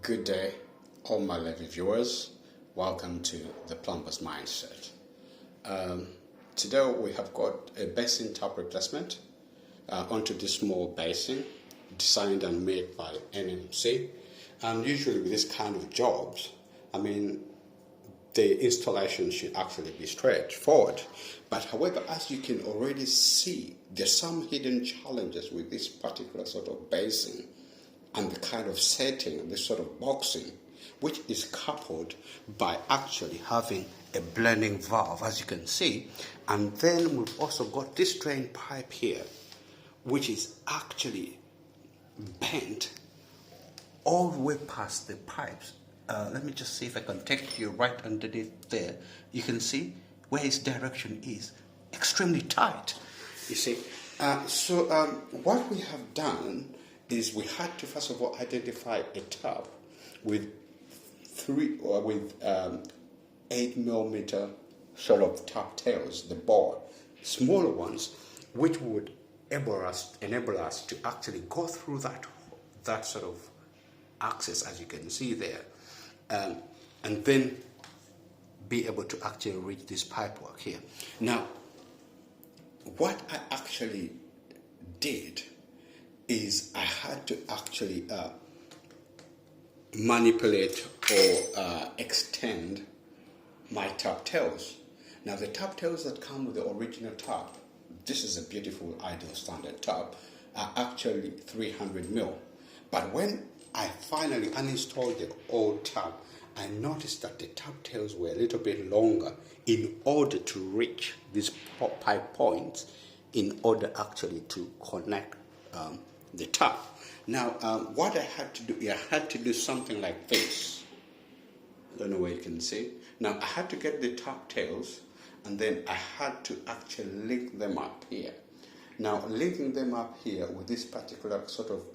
Good day, all my lovely viewers. Welcome to the Plumber's Mindset. Today we have got a basin tap replacement onto this small basin designed and made by NMC. And usually with this kind of jobs, the installation should actually be straightforward. But however, as you can already see, there's some hidden challenges with this particular sort of basin and the kind of setting, this sort of boxing, which is coupled by actually having a blending valve, as you can see. And then we've also got this drain pipe here, which is actually bent all the way past the pipes. Let me just see if I can take you right underneath there. You can see where its direction is extremely tight. You see, what we have done is we had to first of all identify a tap with 8mm sort of tap tails, the bore, smaller ones, which would enable us to actually go through that sort of access, as you can see there, and then be able to actually reach this pipework here. Now, what I actually did is I had to actually manipulate or extend my tap tails. Now, the tap tails that come with the original tap, this is a beautiful ideal standard tap, are actually 300mm. But when I finally uninstalled the old tap, I noticed that the tap tails were a little bit longer in order to reach these pipe points, in order actually to connect the tap. Now, what I had to do, I had to do something like this. I don't know where you can see. Now, I had to get the tap tails, and then I had to actually link them up here. Now, linking them up here with this particular sort of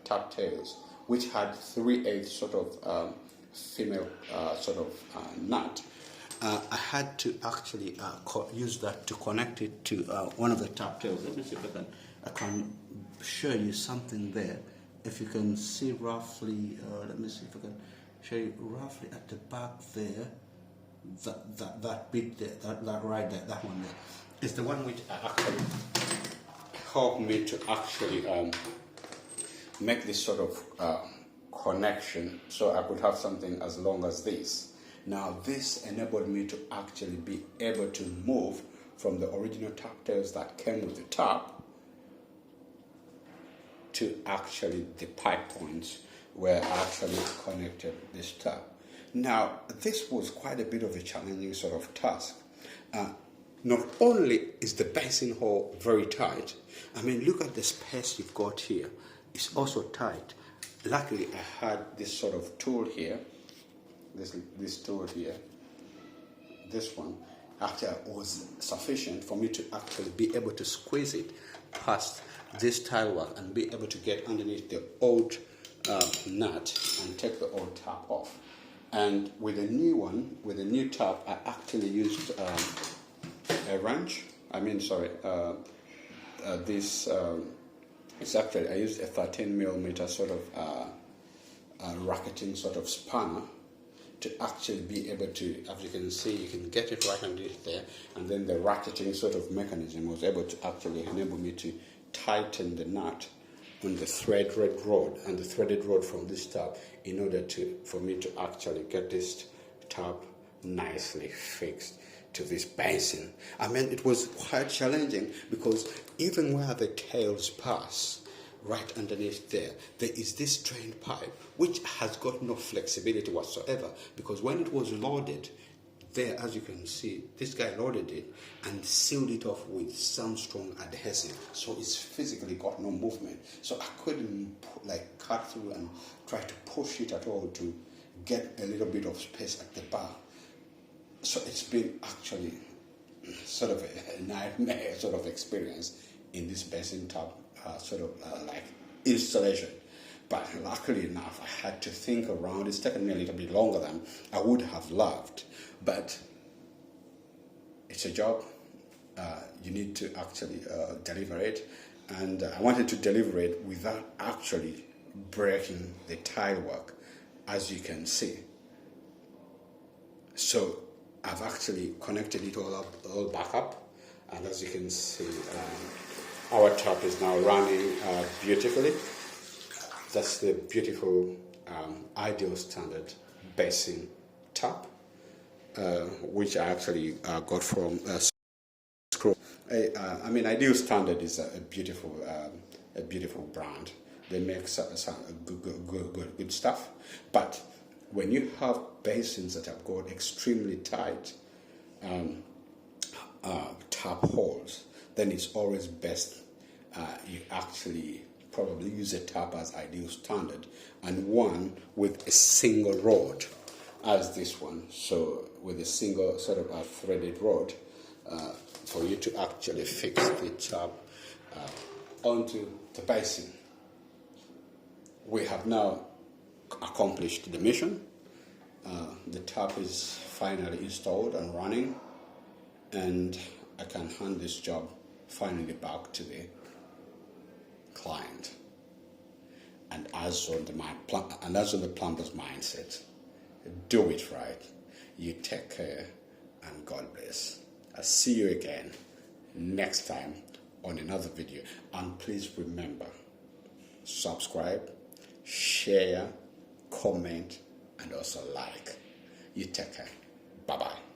tap tails, which had 3/8 sort of female sort of nut, I had to actually use that to connect it to one of the tap tails. Let me see if I can show you something there. If you can see roughly, let me see if I can show you roughly at the back there, that bit there, that right there, that one there, is the one which actually helped me to actually make this sort of connection, so I could have something as long as this. Now, this enabled me to actually be able to move from the original tap tails that came with the tap to actually the pipe points where I actually connected this tap. Now, this was quite a bit of a challenging sort of task. Not only is the basin hole very tight, look at the space you've got here. It's also tight. Luckily, I had this sort of tool here, this tool here, this one, actually was sufficient for me to actually be able to squeeze it past this tile work and be able to get underneath the old nut and take the old tap off. And with the new one, with the new tap, I actually used a wrench. It's actually, I used a 13mm sort of racketing sort of spanner to actually be able to, as you can see, you can get it right underneath there, and then the racketing sort of mechanism was able to actually enable me to tighten the nut on the threaded rod and the threaded rod from this tap in order for me to actually get this tap nicely fixed to this basin. It was quite challenging because even where the tails pass, right underneath there is this drain pipe which has got no flexibility whatsoever, because when it was loaded there, as you can see, this guy loaded it and sealed it off with some strong adhesive, so it's physically got no movement. So I couldn't cut through and try to push it at all to get a little bit of space at the back. So it's been actually sort of a nightmare sort of experience in this basin tap installation. But luckily enough, I had to think around. It's taken me a little bit longer than I would have loved, but it's a job. You need to actually deliver it, and I wanted to deliver it without actually breaking the tile work. as you can see. So I've actually connected it all back up, and as you can see, our tap is now running beautifully. That's the beautiful ideal standard basin tap, which I actually got from Scroll. I mean, Ideal Standard is a beautiful brand. They make some good stuff. But when you have basins that have got extremely tight tap holes, then it's always best you actually probably use a tap as Ideal Standard, and one with a single rod as this one. So with a single sort of a threaded rod, for you to actually fix the tap onto the basin. We have now accomplished the mission. The tap is finally installed and running, and I can hand this job finally back to the client. And as on the plumber's mindset, do it right. You take care, and God bless. I'll see you again next time on another video. And please remember, subscribe, share, comment, and also like. You take care. Bye-bye.